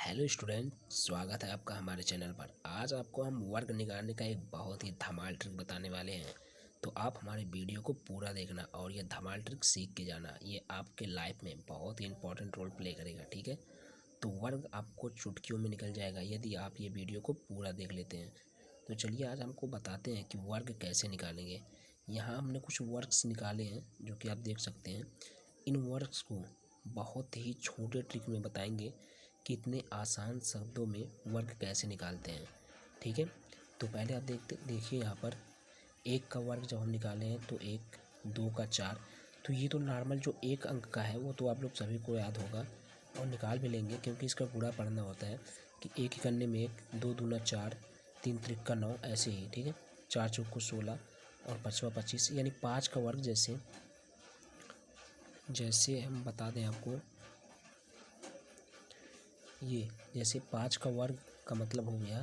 Hello student, स्वागत है आपका हमारे चैनल पर। आज आपको हम वर्ग निकालने का एक बहुत ही धमाल ट्रिक बताने वाले हैं। तो आप हमारे वीडियो को पूरा देखना और ये धमाल ट्रिक सीख के जाना। ये आपके लाइफ में बहुत ही इंपॉर्टेंट रोल प्ले करेगा, ठीक है। तो वर्ग आपको चुटकियों में निकल जाएगा यदि आप ये वीडियो को पूरा देख लेते हैं। तो चलिए आज हमको बताते हैं कि वर्ग कैसे निकालेंगे। यहाँ हमने कुछ वर्ग्स निकाले हैं जो कि आप देख सकते हैं। इन वर्ग्स को बहुत ही छोटे ट्रिक में बताएंगे कि इतने आसान शब्दों में वर्ग कैसे निकालते हैं, ठीक है। तो पहले आप देखिए यहाँ पर एक का वर्ग जब हम निकाले हैं तो एक, दो का चार। तो ये तो नॉर्मल जो एक अंक का है वो तो आप लोग सभी को याद होगा और निकाल भी लेंगे, क्योंकि इसका गुणा पढ़ना होता है कि एक ही करने में एक, दो दूना चार, तीन त्रिक नौ, ऐसे ही, ठीक है। चार चौक को 16 और पाँचवा 25, यानी पाँच का वर्ग जैसे जैसे हम बता दें आपको, ये जैसे पाँच का वर्ग का मतलब हो गया,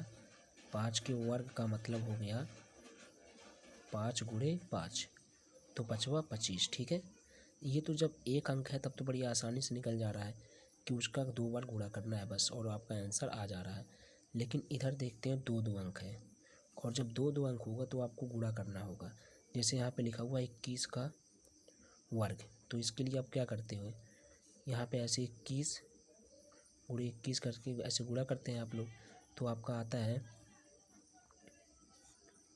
पाँच के वर्ग का मतलब हो गया 5 गुणे 5, तो पाँचवा 25, ठीक है। ये तो जब एक अंक है तब तो बड़ी आसानी से निकल जा रहा है कि उसका 2 बार गुणा करना है बस और आपका आंसर आ जा रहा है। लेकिन इधर देखते हैं दो अंक है, और जब दो अंक होगा तो आपको गुणा करना होगा। जैसे यहाँ पे लिखा हुआ 21 का वर्ग, तो इसके लिए आप क्या करते हो, यहाँ पे ऐसे 21 गुणे 21 करके ऐसे गुणा करते हैं आप लोग, तो आपका आता है,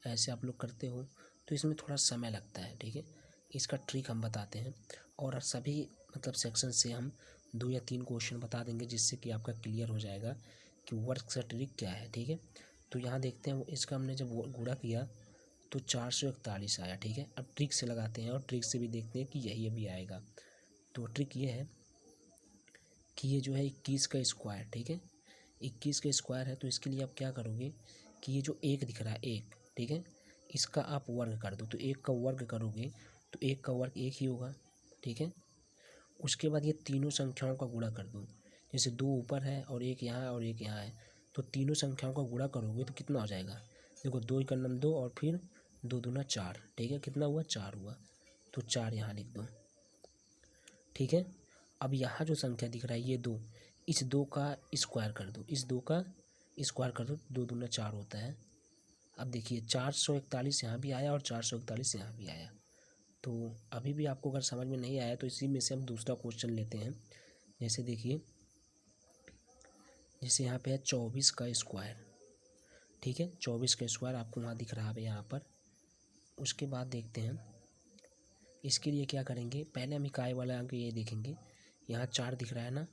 ऐसे आप लोग करते हो तो इसमें थोड़ा समय लगता है, ठीक है। इसका ट्रिक हम बताते हैं और सभी मतलब सेक्शन से हम 2 या 3 क्वेश्चन बता देंगे जिससे कि आपका क्लियर हो जाएगा कि वर्ग का ट्रिक क्या है, ठीक है। तो यहाँ देखते हैं इसका हमने जब गुणा किया तो 441 आया, ठीक है। अब ट्रिक से लगाते हैं और ट्रिक से भी देखते हैं कि यही अभी आएगा। तो ट्रिक ये है कि ये जो है 21 का स्क्वायर, ठीक है। 21 का स्क्वायर है तो इसके लिए आप क्या करोगे कि ये जो एक दिख रहा है एक, ठीक है, इसका आप वर्ग कर दो। तो एक का वर्ग करोगे तो एक का वर्ग एक ही होगा, ठीक है। उसके बाद ये तीनों संख्याओं का गुणा कर दो। जैसे दो ऊपर है और एक यहाँ है और एक यहाँ है, तो तीनों संख्याओं का गुणा करोगे तो कितना हो जाएगा, देखो दो का नम दो और फिर दो दूना चार, ठीक है। कितना हुआ, चार हुआ, तो चार यहाँ लिख दो, ठीक है। अब यहाँ जो संख्या दिख रहा है ये दो, इस दो का स्क्वायर कर दो, इस दो का स्क्वायर कर दो, दो दूना चार होता है। अब देखिए 441 यहाँ भी आया और 441 यहाँ भी आया। तो अभी भी आपको अगर समझ में नहीं आया तो इसी में से हम दूसरा क्वेश्चन लेते हैं। जैसे देखिए, जैसे यहाँ पे है 24 का स्क्वायर, ठीक है। 24 का स्क्वायर आपको वहाँ दिख रहा है यहाँ पर। उसके बाद देखते हैं इसके लिए क्या करेंगे, पहले हम इकाई वाला अंक ये देखेंगे, यहाँ 4 दिख रहा है ना,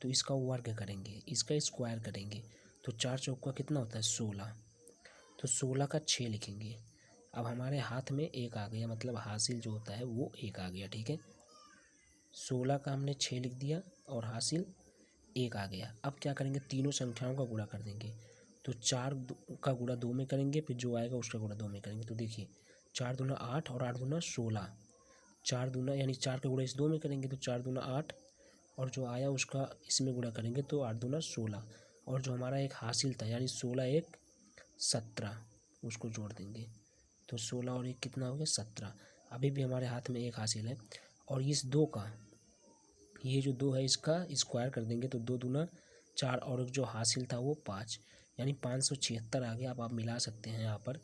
तो इसका वर्ग करेंगे, इसका स्क्वायर करेंगे, तो 4 चौक का कितना होता है 16, तो 16 का 6 लिखेंगे। अब हमारे हाथ में एक आ गया, मतलब हासिल जो होता है वो एक आ गया, ठीक है। 16 का हमने 6 लिख दिया और हासिल एक आ गया। अब क्या करेंगे, तीनों संख्याओं का गुणा कर देंगे। तो 4 का गुणा 2 में करेंगे, फिर जो आएगा उसका गुणा 2 में करेंगे। तो देखिए 4 दूना 8 और 8 दूना 16, 4 दूना यानी 4 का गुणा इस 2 में करेंगे तो 4 दूना 8 और जो आया उसका इसमें गुणा करेंगे तो 8 दूना 16, और जो हमारा एक हासिल था यानी 16 एक 17, उसको जोड़ देंगे। तो 16 और एक कितना हो गया 17। अभी भी हमारे हाथ में एक हासिल है और इस दो का, ये जो दो है इसका स्क्वायर कर देंगे तो दो दूना 4 और जो हासिल था वो 5, यानी 576 आ गया। अब आप मिला सकते हैं यहाँ पर,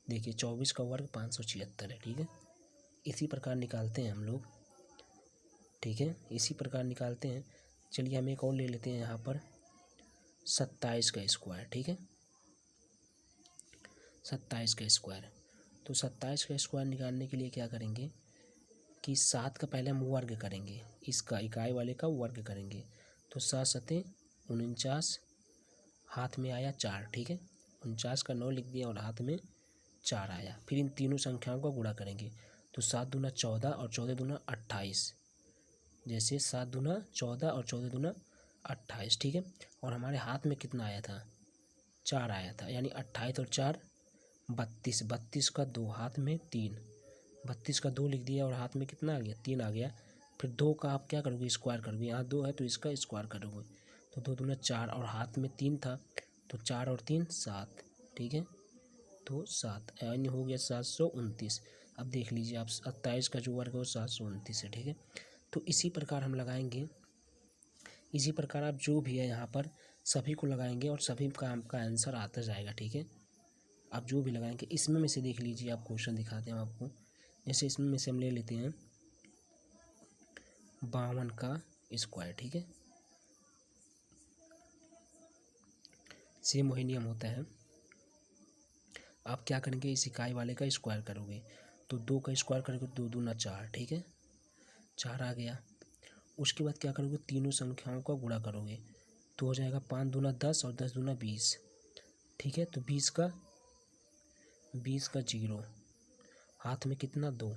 देखिए 24 का वर्ग 576 है, ठीक है। इसी प्रकार निकालते हैं हम लोग, ठीक है, इसी प्रकार निकालते हैं। चलिए हम एक और ले लेते हैं यहाँ पर 27 का स्क्वायर, ठीक है। 27 का स्क्वायर, तो 27 का स्क्वायर निकालने के लिए क्या करेंगे कि 7 का पहले हम वर्ग करेंगे, इसका इकाई वाले का वर्ग करेंगे। तो 7 सते 49, हाथ में आया 4, ठीक है। 49 का 9 लिख दिया और हाथ में 4 आया। फिर इन तीनों संख्याओं का गुणा करेंगे, तो 7 दूना 14 और 14 दूना 28, जैसे 7 दूना 14 और 14 दूना 28, ठीक है। और हमारे हाथ में कितना आया था, 4 आया था, यानी 28 और 4 32, 32 का 2 हाथ में 3, 32 का 2 लिख दिया और हाथ में कितना आ गया 3 आ गया। फिर 2 का आप क्या करोगे, स्क्वायर करोगे, यहाँ 2 है तो इसका स्क्वायर करोगे, तो 2 दूना 4 और हाथ में 3 था तो 4 और 3 7, ठीक है। तो 7 यानी हो गया 729। अब देख लीजिए आप 27 का जो वर्ग है वो 729 है, ठीक है। तो इसी प्रकार हम लगाएंगे, इसी प्रकार आप जो भी है यहाँ पर सभी को लगाएंगे और सभी का आपका आंसर आता जाएगा। ठीक है, आप जो भी लगाएंगे इसमें में से देख लीजिए, आप क्वेश्चन दिखाते हैं आपको। जैसे इसमें में से हम ले लेते हैं 52 का स्क्वायर। ठीक है, सेम वही नियम होता है। आप क्या करेंगे, इस इकाई वाले का स्क्वायर करोगे तो 2 का स्क्वायर करोगे, 2 दूना 4। ठीक है, 4 आ गया। उसके बाद क्या करोगे, तीनों संख्याओं का गुणा करोगे तो हो जाएगा 5 दूना 10 और 10 दूना 20। ठीक है, तो 20 का 0, हाथ में कितना 2।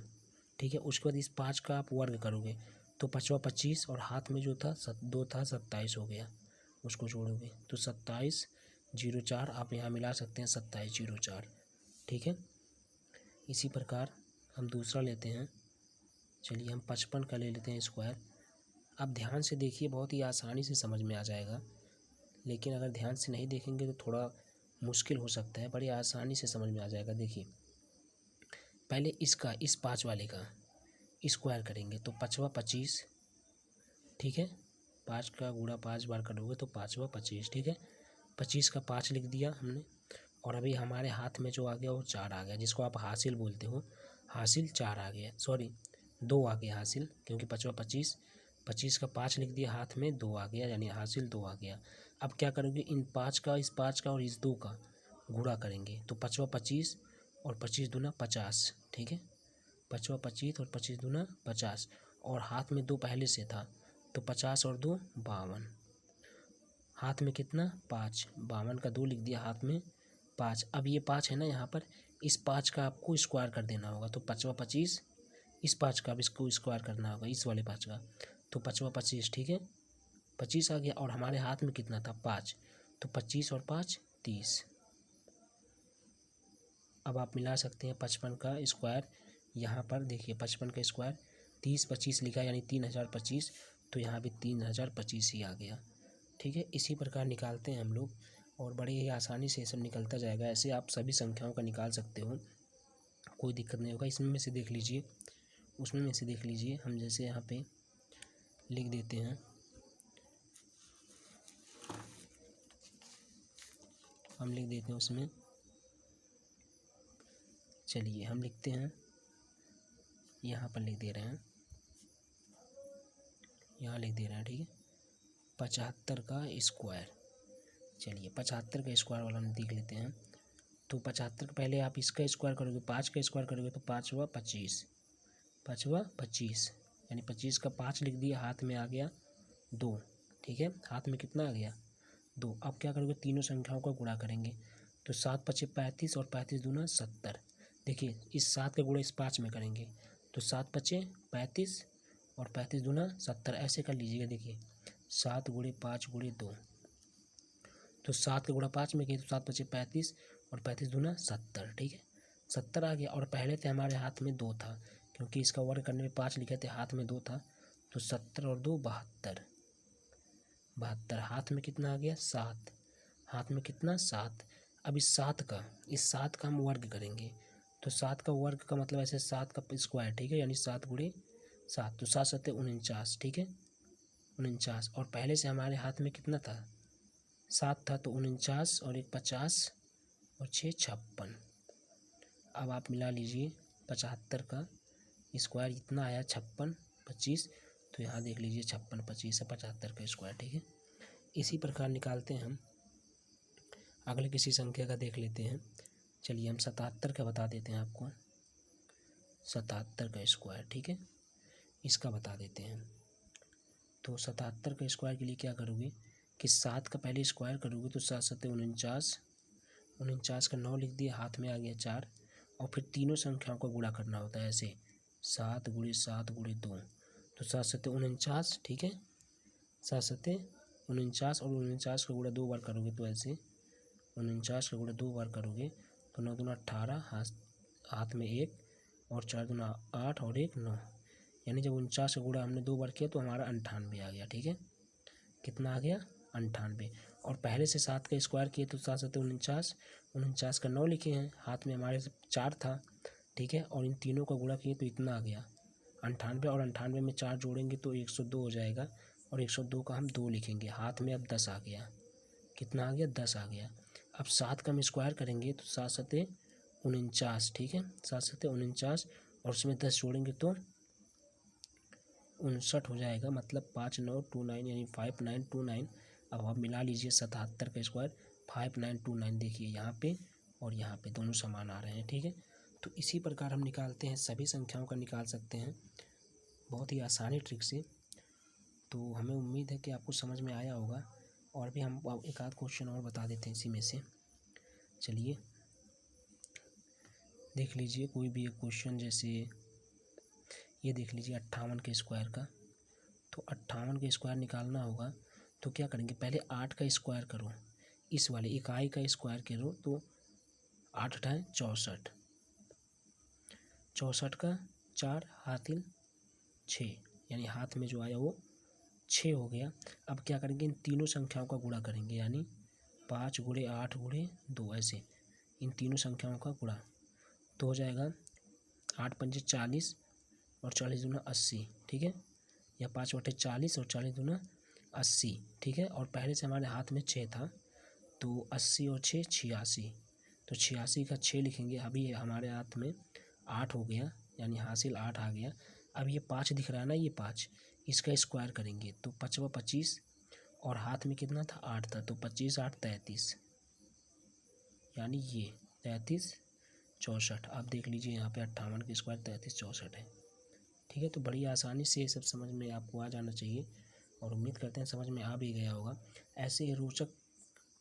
ठीक है, उसके बाद इस 5 का आप वर्ग करोगे तो 5 25 और हाथ में जो था 2 था 27 हो गया, उसको जोड़ोगे तो 2704 आप यहाँ मिला सकते हैं 2704। ठीक है, इसी प्रकार हम दूसरा लेते हैं। चलिए हम 55 का ले लेते हैं स्क्वायर। आप ध्यान से देखिए, बहुत ही आसानी से समझ में आ जाएगा, लेकिन अगर ध्यान से नहीं देखेंगे तो थोड़ा मुश्किल हो सकता है। बड़ी आसानी से समझ में आ जाएगा। देखिए पहले इसका, इस 5 वाले का स्क्वायर करेंगे तो 5 25। ठीक है, 5 का गुणा 5 बार करोगे तो 5 25। ठीक है, 25 का 5 लिख दिया हमने। और अभी हमारे हाथ में जो आ गया वो 4 आ गया, जिसको आप हासिल बोलते हो। हासिल 4 आ गया, सॉरी 2 आ गया हासिल, क्योंकि 5 25, 25 का 5 लिख दिया, हाथ में 2 आ गया, यानी हासिल 2 आ गया। अब क्या करोगे, इन 5 का, इस 5 का और इस 2 का गुणा करेंगे तो 5 25 और 25 दूना 50। ठीक है, 5 25 और 25 दूना 50, और हाथ में 2 पहले से था तो 50 और 2 52, हाथ में कितना 5, 52 का 2 लिख दिया, हाथ में 5। अब ये 5 है ना यहाँ पर, इस 5 का आपको स्क्वायर कर देना होगा तो 5 25, इस 5 का अब इसको स्क्वायर करना होगा, इस वाले 5 का, तो 5 25। ठीक है, 25 आ गया, और हमारे हाथ में कितना था 5, तो 25 और 5 30। अब आप मिला सकते हैं 55 का स्क्वायर। यहाँ पर देखिए 55 का स्क्वायर 30 25 लिखा, यानी 3025, तो यहाँ भी 3025 ही आ गया। ठीक है, इसी प्रकार निकालते हैं हम लोग, और बड़े ही आसानी से ये सब निकलता जाएगा। ऐसे आप सभी संख्याओं का निकाल सकते हो, कोई दिक्कत नहीं होगा। इसमें में से देख लीजिए, उसमें में से देख लीजिए। हम जैसे यहाँ पे लिख देते हैं, हम लिख देते हैं उसमें, चलिए हम लिखते हैं, यहाँ पर लिख दे रहे हैं, यहाँ लिख दे रहे हैं। ठीक है, 75 का स्क्वायर। चलिए 75 का स्क्वायर वाला हम देख लेते हैं। तो 75 पहले आप इसका स्क्वायर करोगे, 5 का स्क्वायर करोगे तो 5 25, 5 25, यानी 25 का 5 लिख दिया, हाथ में आ गया 2। ठीक है, हाथ में कितना आ गया 2। अब क्या करोगे, तीनों संख्याओं का गुणा करेंगे तो 7 25 35 और 35 दूना 70। देखिए इस 7 का गुणा इस 5 में करेंगे तो 7 25 35 और 35 दूना 70, ऐसे कर लीजिएगा। देखिए 7 गुणे 5 गुणे 2, तो 7 का गुणा 5 में किए तो 7 25 35 और 35 दूना 70। ठीक है, 70 आ गया, और पहले थे हमारे हाथ में 2 था, क्योंकि इसका वर्ग करने में 5 लिखे थे, हाथ में 2 था, तो 70 और 2 72, 72। हाथ में कितना आ गया 7, हाथ में कितना 7। अब इस 7 का हम वर्ग करेंगे तो 7 का वर्ग का मतलब ऐसे 7 का स्क्वायर। ठीक है, यानी 7 गुणे 7, तो 7 7 49। ठीक है, 49, और पहले से हमारे हाथ में कितना था 7 था, तो 49 और 1 50 और 6 56। अब आप मिला लीजिए 75 का स्क्वायर इतना आया 56 25, तो यहाँ देख लीजिए 56 25 है 75 का स्क्वायर। ठीक है, इसी प्रकार निकालते हैं हम। अगले किसी संख्या का देख लेते हैं। चलिए हम 77 का बता देते हैं आपको, 77 का स्क्वायर। ठीक है, इसका बता देते हैं। तो 77 का स्क्वायर के लिए क्या करोगे कि 7 का पहले स्क्वायर करोगे तो 7 7 49, 49 का 9 लिख दिया, हाथ में आ गया 4, और फिर तीनों संख्याओं का गुणा करना होता है ऐसे 7 गुणे 7 गुणे 2, तो 7 7 49। ठीक है, 7 7 49, और 49 का गुणा 2 बार करोगे तो ऐसे 49 का गुणा 2 बार करोगे तो 9 दूना 18, हाथ में 1, और 4 दूना 8 और 1 9, यानी जब 49 का गुणा हमने 2 बार किया तो हमारा 98 आ गया। ठीक है, कितना आ गया 98, और पहले से 7 का स्क्वायर किए तो 7 7 49, 49 का 9 लिखे हैं, हाथ में हमारे 4 था। ठीक है, और इन तीनों का गुणा किए तो इतना आ गया 98, और 98 में 4 जोड़ेंगे तो 102 हो जाएगा, और 102 का हम 2 लिखेंगे, हाथ में अब 10 आ गया। कितना आ गया 10 आ गया। अब 7 का हम स्क्वायर करेंगे तो 7 सते 49, ठीक है, 7 सते 49 और उसमें 10 जोड़ेंगे तो 59 हो जाएगा, मतलब 5929 यानी 5929। अब आप मिला लीजिए 77 का स्क्वायर 5929, देखिए यहाँ पे और यहाँ पे दोनों समान आ रहे हैं, ठीक है। तो इसी प्रकार हम निकालते हैं, सभी संख्याओं का निकाल सकते हैं बहुत ही आसानी ट्रिक से। तो हमें उम्मीद है कि आपको समझ में आया होगा। और भी हम एक आध क्वेश्चन और बता देते हैं इसी में से। चलिए देख लीजिए कोई भी एक क्वेश्चन, जैसे ये देख लीजिए 58 के स्क्वायर का। तो 58 का स्क्वायर निकालना होगा तो क्या करेंगे, पहले 8 का स्क्वायर करो, इस वाले इकाई का स्क्वायर करो तो 8 × 64, 64 का 4 हाथिल 6, यानी हाथ में जो आया वो 6 हो गया। अब क्या करेंगे, इन तीनों संख्याओं का गुणा करेंगे, यानी 5 × 8 × 2, ऐसे इन तीनों संख्याओं का गुणा तो हो जाएगा 8 पंजे 40 और 40 दूना 80, ठीक है, या 5/40 और 40 दूना 80, ठीक है। और पहले से हमारे हाथ में 6 था तो 80 और 6 86, तो 86 का 6 लिखेंगे। अभी हमारे हाथ में 8 हो गया, यानी हासिल 8 आ गया। अब ये 5 दिख रहा है ना, ये 5, इसका स्क्वायर करेंगे तो 5 × 25 और हाथ में कितना था 8 था, तो 25 × 8 = 33, यानी ये 33 64। अब देख लीजिए यहाँ पे 58 का स्क्वायर 33 64 है, ठीक है। तो बड़ी आसानी से ये सब समझ में आपको आ जाना चाहिए और उम्मीद करते हैं समझ में आ भी गया होगा। ऐसे ही रोचक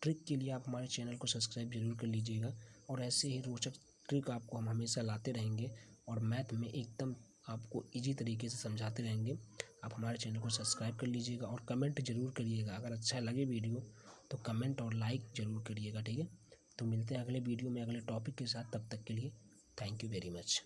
ट्रिक के लिए आप हमारे चैनल को सब्सक्राइब जरूर कर लीजिएगा और ऐसे ही रोचक ट्रिक आपको हम हमेशा लाते रहेंगे और मैथ में एकदम आपको इजी तरीके से समझाते रहेंगे। आप हमारे चैनल को सब्सक्राइब कर लीजिएगा और कमेंट जरूर करिएगा, अगर अच्छा लगे वीडियो तो कमेंट और लाइक ज़रूर करिएगा, ठीक है। तो मिलते हैं अगले वीडियो में अगले टॉपिक के साथ, तब तक के लिए थैंक यू वेरी मच।